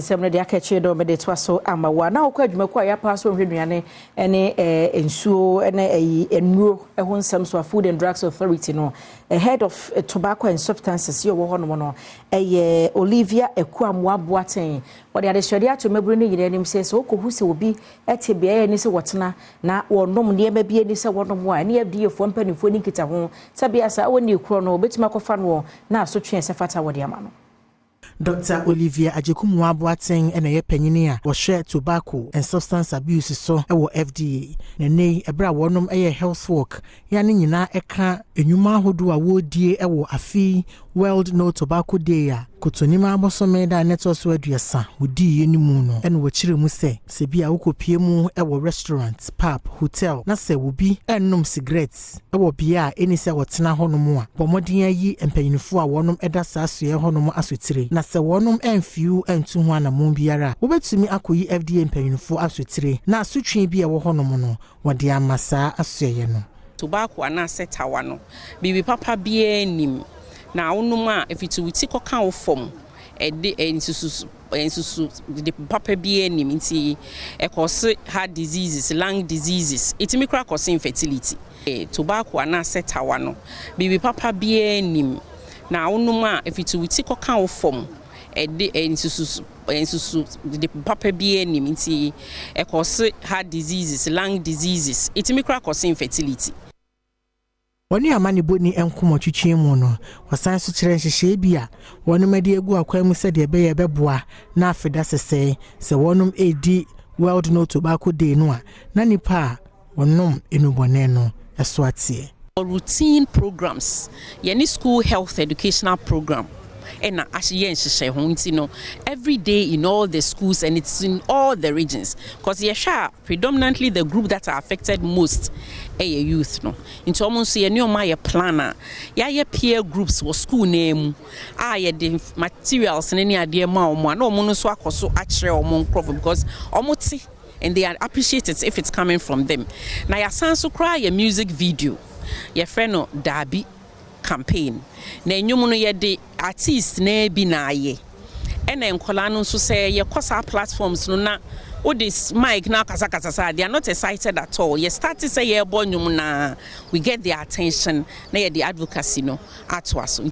Semne de akache do me de twaso amawa na okwa adwumako ya paso hwenuane ene ensuo ene enuro ho nsam so Food and Drugs Authority no head of tobacco and substances yo wo hono no Olivia Ekuamwa Boaten wo de adehwede ato maburu ne yire anim se so okohu se obi ete bia ni se wotena na wonom ne ma bia ni se wonom a ne FDA fo mpanifo ni kita ho sabia sa woni ekuro no obetima kofa no na so twen se fata wo de ama no. Dr. Olivia Ajekumwa Boateng ene ye panyini a wo hwe tobacco and substance abuse so e wo FDA na nei ebra wonom eye health work ya ne nyina eka enwuma ahodo a wo die e wo afi World No Tobacco Day a kotonima abosome da neto so aduasa wodi yenimu no ene wo kire mu se bia wokopie mu e wo restaurant pub hotel na se wo bi ennom cigarettes e wo bia eni se wotena honom a bomodin ayi empanyinfo a wonom eda saasoe honom asotire na se wonom enfiu entu ho anamon biara wobetumi akoyi FDA empanyinfo asotire na asotwe bia wo honom no wode amasa asoye no tobacco anase tawa no bibi papa bia nim na onuma efiti wuti koka wo fom ensusu de papa bia nim nti cause heart diseases, lung diseases, itimi kra cause infertility. Tobacco anase tawa no bibi papa bia nim na onuma efiti wuti koka wo fom ensusu de papa bia nim nti cause heart diseases, lung diseases, itimi kra cause infertility. Woni amani boni enkomo twetwe mu no wasan so kire nhyehyɛ bia wonum ade egu akwan mu sɛ de bɛyɛ bɛboa na afeda sesɛ sɛ wonum edi World No Tobacco Day no a na nipa wonum enubone no ɛso atie. Routine programs yani school health educational program and every day in all the schools, and it's in all the regions, because predominantly the group that are affected most are youth. No, into almost a new my planner, peer groups or school name, the materials and any idea more no monoswak so actually or mon because almost and they appreciate it if it's coming from them. Now your son so cry a music video, your friend no Darby campaign na enyum no ye de artist na bi na aye ena enkola no so say ye kosa platforms no na o this mic na kasa they are not excited at all. You start to say ye bo nyum na we get their attention na ye the advocacy no ato aso.